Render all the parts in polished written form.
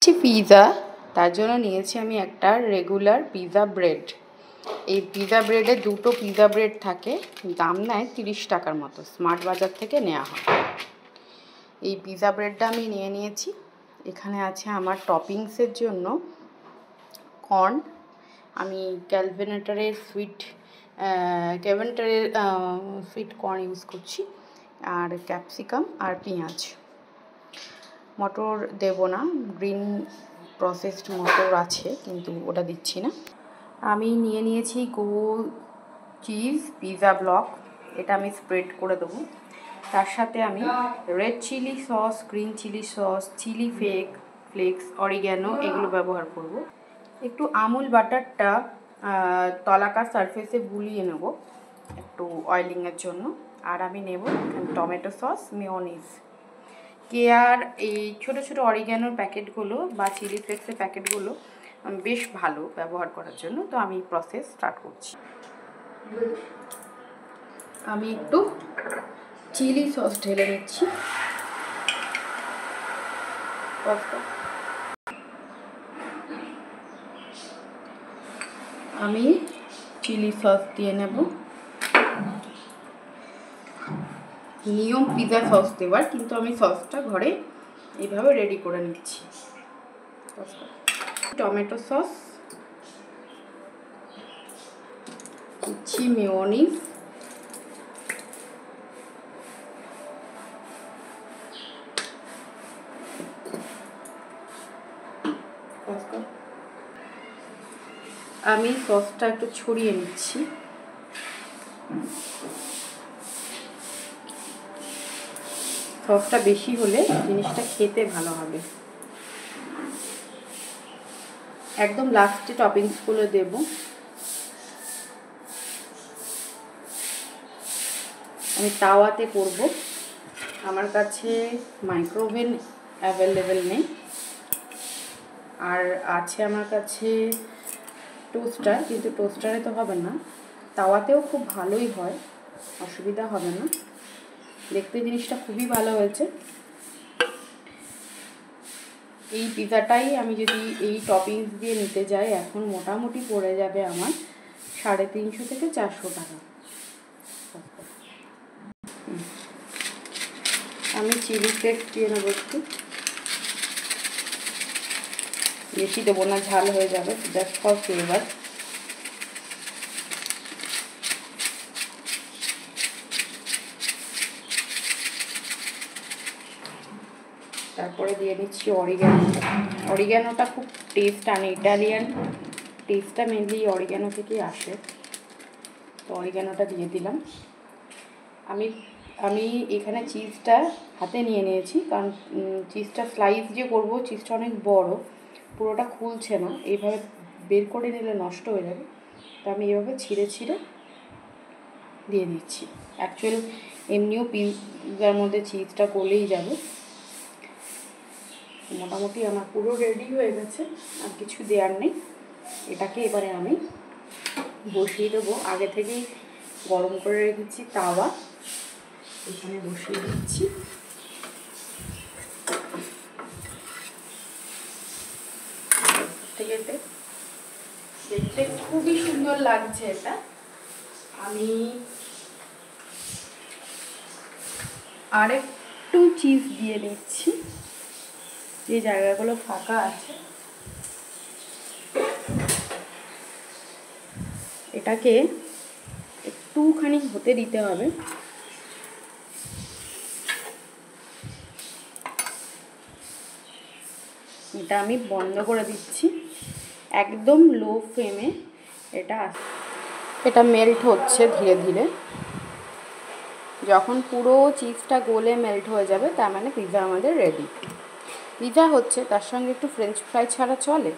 করছি পিৎজা, তার জন্য নিয়েছি আমি একটা রেগুলার পিৎজা ব্রেড। এই পিৎজা ব্রেডে দুটো পিৎজা ব্রেড থাকে, দাম নেয় 30 টাকার মতো, স্মার্ট বাজার থেকে নেওয়া হয়। এই পিৎজা ব্রেডটা আমি নিয়ে নিয়েছি। এখানে আছে আমার টপিংসের জন্য কর্ন, আমি ক্যালভিনেটারের সুইট কর্ন ইউজ করছি, আর ক্যাপসিকাম আর পেঁয়াজ। মটর দেব না, গ্রিন প্রসেসড মটর আছে কিন্তু ওটা দিচ্ছি না। আমি নিয়ে নিয়েছি গোল চিজ পিৎজা ব্লক, এটা আমি স্প্রেড করে দেবো। তার সাথে আমি red chilli sauce, green chilli sauce, chilli flakes, oregano এগুলো ব্যবহার করব। একটু আমুল বাটারটা তলাকার সারফেসে বুলিয়ে নেব একটু অয়েলিংয়ের জন্য। আর আমি নেব টমেটো সস, মেয়োনিজ, কেয়ার, এই ছোটো ছোটো অরিগ্যানোর প্যাকেটগুলো বা চিলি ফ্লেক্সের প্যাকেটগুলো বেশ ভালো ব্যবহার করার জন্য। তো আমি প্রসেস স্টার্ট করছি। আমি একটু চিলি সস ঢেলে নিচ্ছি। আমি চিলি সস দিয়ে নেব। নিয়ম পিৎজা সস দেওয়ার, কিন্তু আমি সসটা ঘরে এইভাবে রেডি করে নিচ্ছি। টমেটো সস দিচ্ছি, মেয়োনিজ, আমি সসটা একটু ছড়িয়ে নিচ্ছি। সসটা বেশি হলে জিনিসটা খেতে ভালো হবে। একদম লাস্টে টপিংসগুলো দেব। আমি তাওয়াতে করব, আমার কাছে মাইক্রোওভেন অ্যাভেলেবেল নেই, আর আছে আমার কাছে টোস্টার, কিন্তু টোস্টারে তো হবে না, তাওয়াতেও খুব ভালোই হয়, অসুবিধা হবে না। দেখতে জিনিসটা খুবই ভালো হয়েছে। এই পিৎজাটাই আমি যদি এই টপিংস দিয়ে নিতে যাই এখন মোটামুটি পড়ে যাবে আমার 350 থেকে 400 টাকা। আমি চিলি ফ্লেক্স দিয়ে নেব একটু, বেশি দেবো না, ঝাল হয়ে যাবে, জাস্ট ফর ফ্লেভার। তারপরে দিয়ে নিচ্ছি অরিগ্যানোটা খুব টেস্ট আনে, ইটালিয়ান টেস্টটা মেনলি অরিগ্যানো থেকেই আসে, তো অরিগ্যানোটা দিয়ে দিলাম। আমি এখানে চিজটা হাতে নিয়ে নিয়েছি, কারণ চিজটা স্লাইস যে করবো, চিজটা অনেক বড়, পুরোটা খুলছে না, এইভাবে বের করে নিলে নষ্ট হয়ে যাবে, তো আমি এইভাবে ছিঁড়ে দিয়ে দিচ্ছি। অ্যাকচুয়াল এমনিও পিৎজার মধ্যে চিজটা গলেই যাবে। মোটামুটি আমার পুরো রেডি হয়ে গেছে, আর কিছু দেওয়ার নেই। এটাকে এবারে আমি বসিয়ে দেবো। আগে থেকেই গরম করে রেখেছি তাওয়া, এখানে বসিয়ে দিচ্ছি। দেখতে খুবই সুন্দর লাগছে এটা। আমি আরেকটু চিজ দিয়ে দিচ্ছি, যে জায়গাগুলো ফাঁকা আছে। এটাকে একটুখানি হতে দিতে হবে। এটা আমি বন্ধ করে দিচ্ছি, একদম লো ফ্লেমে এটা মেল্ট হচ্ছে ধীরে ধীরে। যখন পুরো চিজটা গলে মেল্ট হয়ে যাবে, তার মানে পিৎজা আমাদের রেডি। পিৎজা হচ্ছে, তার সঙ্গে একটু ফ্রেঞ্চ ফ্রাই ছাড়া চলে,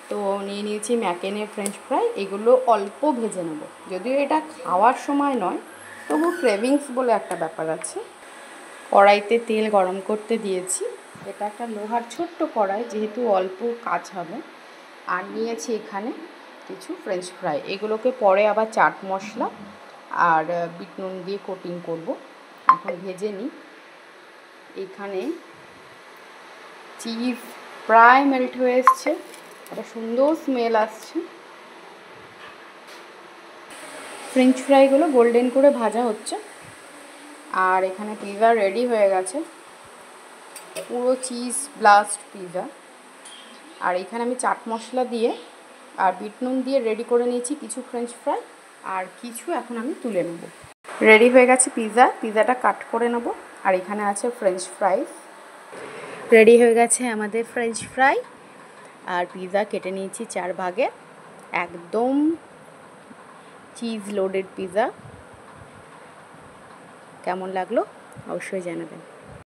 তো নিয়ে নিয়েছি ম্যাকেনে ফ্রেঞ্চ ফ্রাই। এগুলো অল্প ভেজে নেব, যদিও এটা খাওয়ার সময় নয়, তবু ক্রেভিংস বলে একটা ব্যাপার আছে। কড়াইতে তেল গরম করতে দিয়েছি, এটা একটা লোহার ছোট্ট কড়াই, যেহেতু অল্প কাজ হবে। আর নিয়েছি এখানে কিছু ফ্রেঞ্চ ফ্রাই, এগুলোকে পরে আবার চাট মশলা আর বিট নুন দিয়ে কোটিং করব। এখন ভেজে নিই। এখানে চিজ প্রায় মেল্ট হয়ে এসছে, একটা সুন্দর স্মেল আসছে। ফ্রেঞ্চ ফ্রাইগুলো গোল্ডেন করে ভাজা হচ্ছে। আর এখানে পিৎজা রেডি হয়ে গেছে, পুরো চিজ ব্লাস্ট পিৎজা। আর এখানে আমি চাট মশলা দিয়ে আর বিট নুন দিয়ে রেডি করে নিয়েছি কিছু ফ্রেঞ্চ ফ্রাই, আর কিছু এখন আমি তুলে নেব। রেডি হয়ে গেছে পিৎজা, পিৎজাটা কাট করে নেব। আর এখানে আছে ফ্রেঞ্চ ফ্রাইস। রেডি হয়ে গেছে আমাদের ফ্রেঞ্চ ফ্রাই আর পিৎজা কেটে নিয়েছি 4 ভাগে, একদম চিজ লোডেড পিৎজা। কেমন লাগলো অবশ্যই জানাবেন।